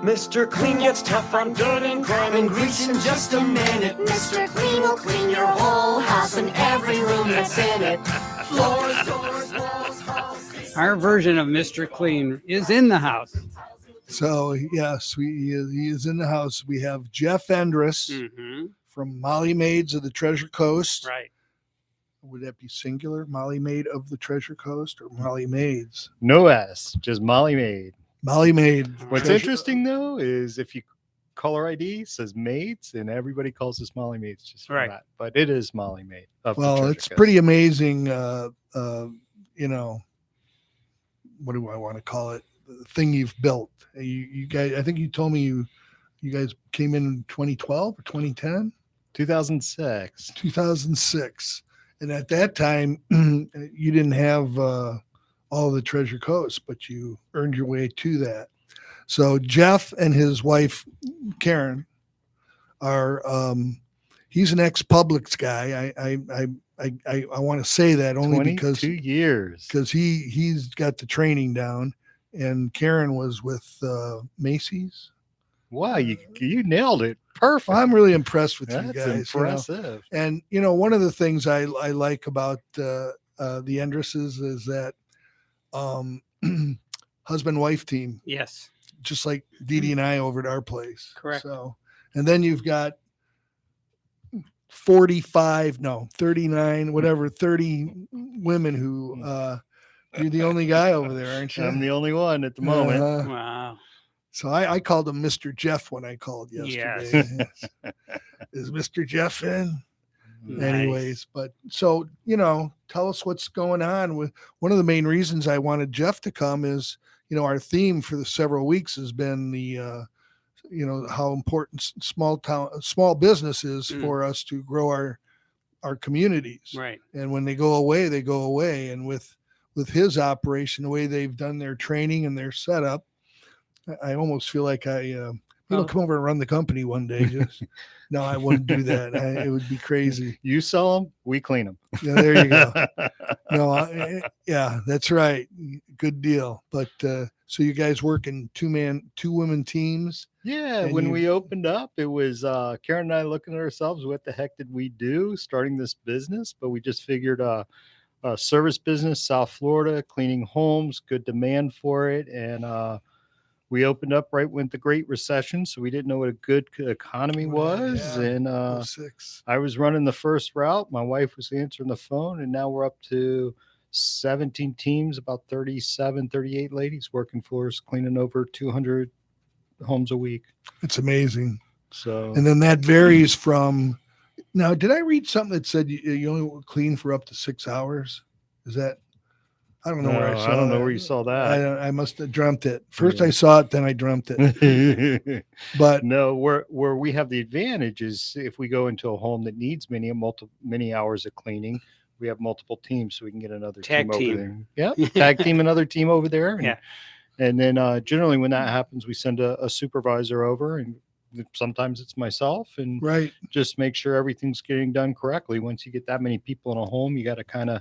S5: Mr. Clean gets tough on dirt and grime and grease in just a minute. Mr. Clean will clean your whole house and every room that's in it. Floors, doors, walls, halls.
S3: Our version of Mr. Clean is in the house.
S4: So yes, he is in the house. We have Jeff Endress
S3: Mm-hmm.
S4: from Molly Maids of the Treasure Coast.
S3: Right.
S4: Would that be singular? Molly Maid of the Treasure Coast, or Molly Maids?
S8: No S, just Molly Maid.
S4: Molly Maid.
S8: What's
S4: Treasure-
S8: interesting though is if you caller ID says Maids, and everybody calls us Molly Maids just for
S3: Right.
S8: that. But it is Molly Maid. Of the
S4: Well,
S8: Treasure
S4: it's
S8: Coast.
S4: pretty amazing. What do I want to call it? The thing you've built. You guys, I think you told me you guys came in 2012 or 2010,
S8: 2006.
S4: 2006, and at that time you didn't have all the Treasure Coast, but you earned your way to that. So Jeff and his wife Karen are. He's an ex-Publix guy. I want to say that only because
S8: 22 years.
S4: he's got the training down, and Karen was with Macy's.
S8: Wow, you nailed it. Perfect.
S4: I'm really impressed with
S8: That's
S4: you guys.
S8: impressive.
S4: And one of the things I like about the Endresses is that husband-wife team,
S3: Yes.
S4: just like Dee Dee and I over at our place.
S3: Correct.
S4: So, and then you've got 39, whatever, 30 women who you're the only guy over there, aren't you?
S8: I'm the only one at the moment.
S3: Wow.
S4: So I called him Mr. Jeff when I called yesterday. Yes. Is Mr. Jeff in? anyways. But so, tell us what's going on with one of the main reasons I wanted Jeff to come is, our theme for the several weeks has been the, how important small business is for us to grow our communities.
S3: Right.
S4: And when they go away, they go away. And with his operation, the way they've done their training and their setup, I almost feel like come over and run the company one day. Just no, I wouldn't do that. It would be crazy.
S8: You sell them, we clean them.
S4: Yeah, there you go. No, yeah, that's right. Good deal. But so you guys work in two women teams?
S8: Yeah, when we opened up, it was Karen and I looking at ourselves. What the heck did we do starting this business? But we just figured a service business, South Florida, cleaning homes, good demand for it. And we opened up right when the Great Recession, so we didn't know what a good economy was. Yeah. And
S4: 06.
S8: I was running the first route. My wife was answering the phone, and now we're up to 17 teams, about 38 ladies working for us, cleaning over 200 homes a week.
S4: It's amazing.
S8: So,
S4: and then that varies from. Now, did I read something that said you only clean for up to 6 hours? Is that? I don't know where I saw
S8: I don't know
S4: that.
S8: where you saw that.
S4: I must have dreamt it. First I saw it, then I dreamt it. But
S8: no, where we have the advantage is if we go into a home that needs many hours of cleaning, we have multiple teams, so we can get another
S3: tag
S8: team over there. Yeah, tag team another team over there. And then generally when that happens, we send a supervisor over, and sometimes it's myself, and just make sure everything's getting done correctly. Once you get that many people in a home, you got to kind of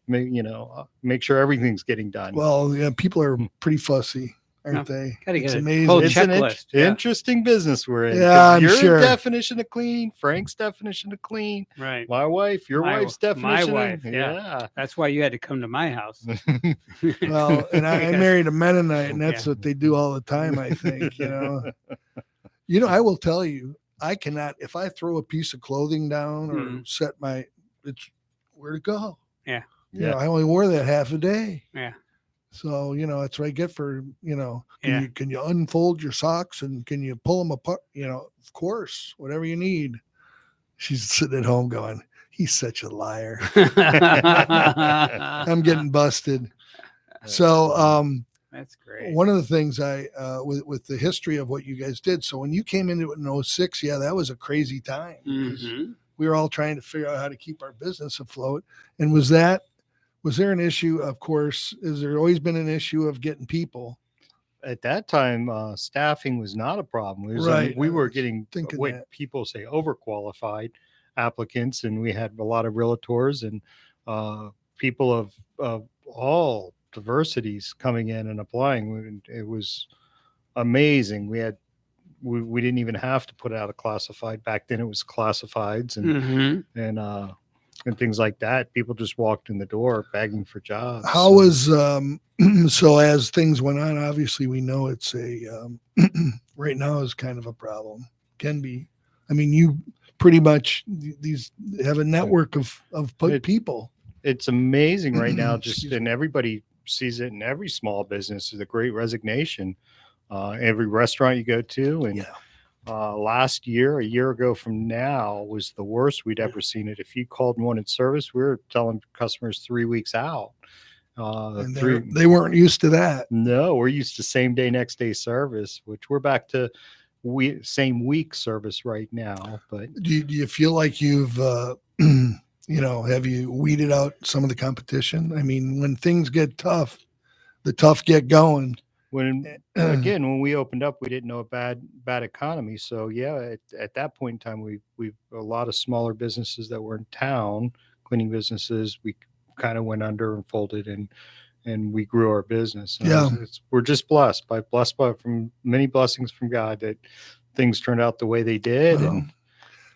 S8: make sure everything's getting done.
S4: Well, yeah, people are pretty fussy, aren't they?
S3: It's
S4: amazing.
S8: It's
S3: checklist.
S8: an interesting business we're in.
S4: Yeah, I'm
S8: your
S4: sure.
S8: definition of clean, Frank's definition of clean,
S3: right?
S8: My wife, your wife's definition.
S3: My wife, yeah. That's why you had to come to my house.
S4: Well, and I married a Mennonite, and that's what they do all the time, I think. I will tell you, I cannot, if I throw a piece of clothing down or set it's where to go.
S3: Yeah.
S4: I only wore that half a day.
S3: Yeah.
S4: So, that's what I get for, can you unfold your socks and can you pull them apart? Of course, whatever you need. She's sitting at home going, he's such a liar. I'm getting busted. So,
S3: that's great.
S4: One of the things with the history of what you guys did. So when you came into it in 06, that was a crazy time.
S3: Mm-hmm.
S4: We were all trying to figure out how to keep our business afloat. And was there an issue? Of course, has there always been an issue of getting people?
S8: At that time, staffing was not a problem. We were getting what people say overqualified applicants, and we had a lot of realtors and people of all diversities coming in and applying. It was amazing. We didn't even have to put out a classified. Back then it was classifieds and things like that. People just walked in the door begging for jobs.
S4: How was so as things went on, obviously we know it's right now is kind of a problem. Can be. I mean, you pretty much these have a network of people.
S8: It's amazing right now. And everybody sees it in every small business is the Great Resignation. Every restaurant you go to, and last year, a year ago from now, was the worst we'd ever seen it. If you called and wanted service, we were telling customers 3 weeks out.
S4: And they weren't used to that.
S8: No, we're used to same day, next day service, which we're back to same week service right now. But
S4: do you feel like you've have you weeded out some of the competition? I mean, when things get tough, the tough get going.
S8: When we opened up, we didn't know a bad economy. So at that point in time, we've a lot of smaller businesses that were in town, cleaning businesses. We kind of went under and folded, and we grew our business. And we're just blessed by from many blessings from God that things turned out the way they did.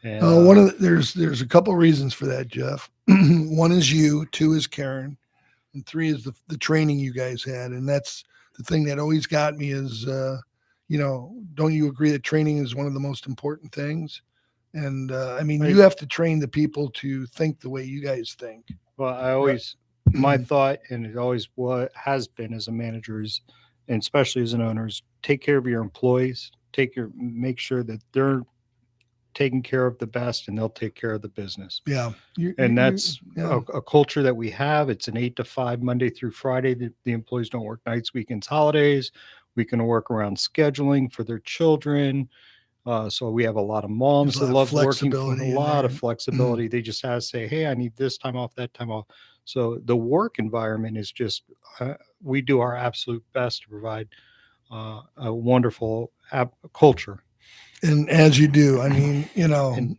S4: There's a couple reasons for that, Jeff. One is you, two is Karen, and three is the training you guys had, and that's the thing that always got me is, don't you agree that training is one of the most important things? And you have to train the people to think the way you guys think.
S8: Well, I always, my thought, and it always has been as a manager is, and especially as an owner, is take care of your employees, make sure that they're taken care of the best, and they'll take care of the business.
S4: Yeah.
S8: And that's a culture that we have. It's an 8 to 5 Monday through Friday. The employees don't work nights, weekends, holidays. We can work around scheduling for their children. So we have a lot of moms that love working, a lot of flexibility. They just have to say, hey, I need this time off, that time off. So the work environment is just, we do our absolute best to provide a wonderful culture.
S4: And as you do, I mean,
S8: and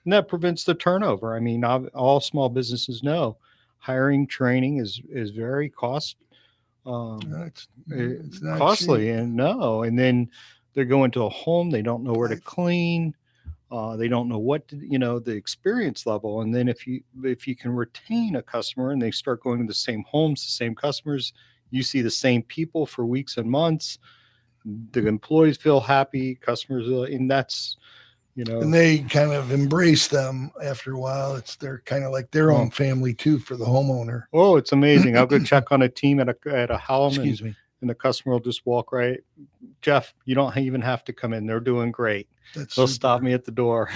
S8: that prevents the turnover. I mean, all small businesses know hiring, training is very
S4: it's not
S8: costly,
S4: cheap.
S8: and then they're going to a home, they don't know where to clean, they don't know what to, the experience level. And then if you can retain a customer and they start going to the same homes, the same customers, you see the same people for weeks and months, the employees feel happy, customers, and that's,
S4: and they kind of embrace them after a while. They're kind of like their own family too for the homeowner.
S8: Oh, it's amazing. I'll go check on a team at a Hallam.
S4: Excuse me.
S8: And the customer will just walk right. Jeff, you don't even have to come in. They're doing great. They'll stop me at the door.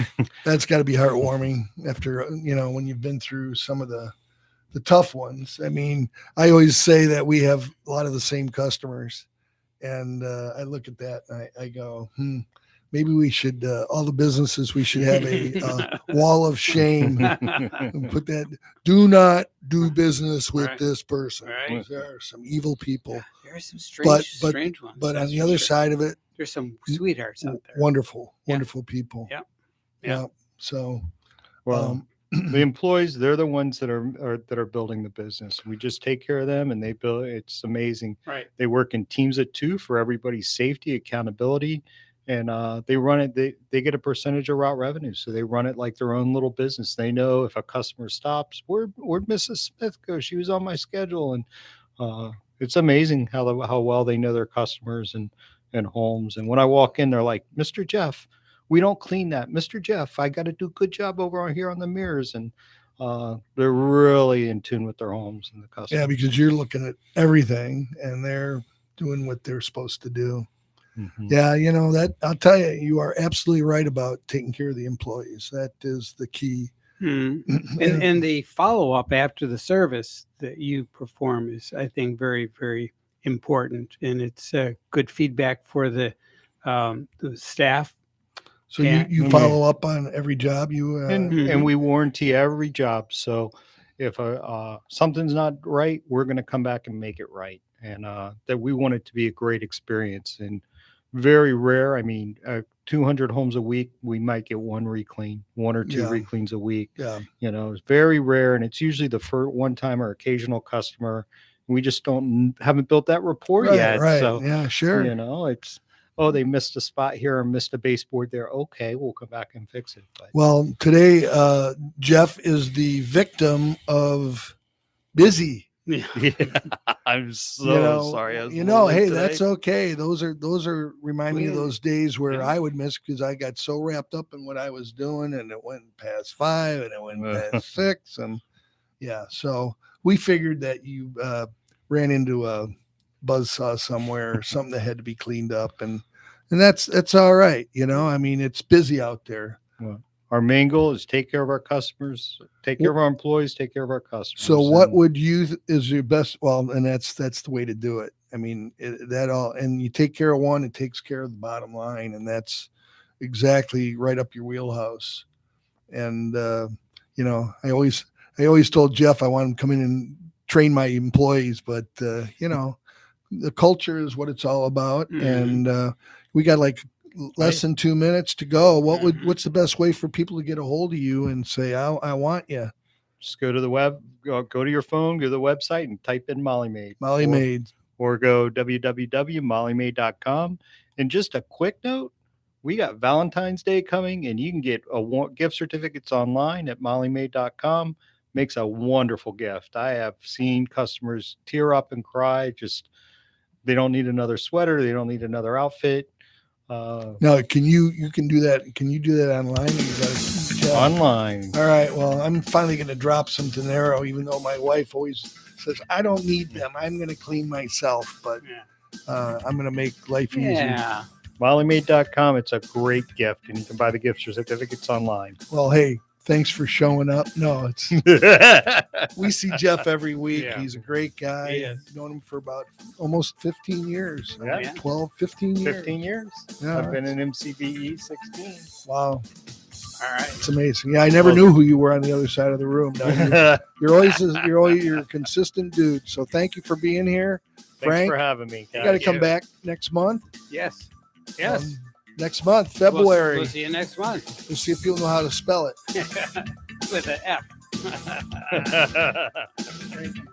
S4: That's got to be heartwarming after, when you've been through some of the tough ones. I mean, I always say that we have a lot of the same customers, and I look at that and I go, maybe we should, all the businesses, we should have a wall of shame and put that, do not do business with this person.
S3: Right.
S4: There are some evil people.
S3: There are some strange ones.
S4: But on the other side of it,
S3: there's some sweethearts out there.
S4: Wonderful people.
S3: Yeah.
S4: So,
S8: the employees, they're the ones that are building the business. We just take care of them, and they build. It's amazing.
S3: Right.
S8: They work in teams of 2 for everybody's safety, accountability. And they run it. They get a percentage of route revenue, so they run it like their own little business. They know if a customer stops, where'd Mrs. Smith go? She was on my schedule, and it's amazing how well they know their customers and homes. And when I walk in, they're like, "Mr. Jeff, we don't clean that. Mr. Jeff, I got to do a good job over here on the mirrors." And they're really in tune with their homes and the customers.
S4: Yeah, because you're looking at everything, and they're doing what they're supposed to do.
S8: Mm-hmm.
S4: Yeah, that I'll tell you, you are absolutely right about taking care of the employees. That is the key.
S3: And the follow-up after the service that you perform is, I think, very, very important. And it's good feedback for the staff.
S4: So you follow up on every job
S8: and we warranty every job. So if something's not right, we're going to come back and make it right. And that we want it to be a great experience. And very rare. I mean, 200 homes a week, we might get one reclean, 1 or 2 recleans a week.
S4: Yeah.
S8: It's very rare. And it's usually the first one-time or occasional customer. We just haven't built that rapport yet.
S4: Right.
S8: So,
S4: yeah, sure.
S8: It's, they missed a spot here or missed a baseboard there. Okay, we'll come back and fix it. But.
S4: Well, today, Jeff is the victim of busy.
S8: Yeah. I'm so sorry.
S4: Hey, that's okay. Those are remind me of those days where I would miss because I got so wrapped up in what I was doing, and it went past 5 and it went past 6, and so we figured that you ran into a buzzsaw somewhere or something that had to be cleaned up, and that's all right. I mean, it's busy out there.
S8: Well, our main goal is take care of our customers, take care of our employees, take care of our customers.
S4: So what would you is your best? Well, and that's the way to do it. I mean, and you take care of one, it takes care of the bottom line. And that's exactly right up your wheelhouse. And, I always told Jeff, I want him to come in and train my employees, but the culture is what it's all about. Mm-hmm. And, we got like less than 2 minutes to go. What's the best way for people to get a hold of you and say, I want you?
S8: Just go to the web, go to your phone, go to the website and type in Molly Maid.
S4: Molly Maid.
S8: Or go www.mollymaid.com. And just a quick note, we got Valentine's Day coming, and you can get gift certificates online at mollymaid.com. Makes a wonderful gift. I have seen customers tear up and cry. Just, they don't need another sweater. They don't need another outfit.
S4: No, can you do that? Can you do that online?
S8: Online.
S4: All right. Well, I'm finally going to drop some Tenero, even though my wife always says I don't need them. I'm going to clean myself, but I'm going to make life easy.
S3: Yeah.
S8: MollyMaid.com. It's a great gift, and you can buy the gift certificates online.
S4: Well, hey, thanks for showing up. No, it's we see Jeff every week.
S3: Yeah.
S4: He's a great guy.
S3: He is.
S4: Known him for about almost 15 years.
S8: Yeah.
S4: 12, 15 years.
S8: 15 years.
S4: Yeah.
S8: I've been in MCBE 16.
S4: Wow.
S3: All right.
S4: It's amazing. Yeah, I never knew who you were on the other side of the room. Now, you're a consistent dude. So thank you for being here.
S8: Thanks
S4: Frank,
S8: for having me.
S4: you got to come back next month.
S3: Yes. Yes.
S4: Next month, February.
S3: We'll see you next month.
S4: We'll see if people know how to spell it.
S3: With an F.
S4: Thank you.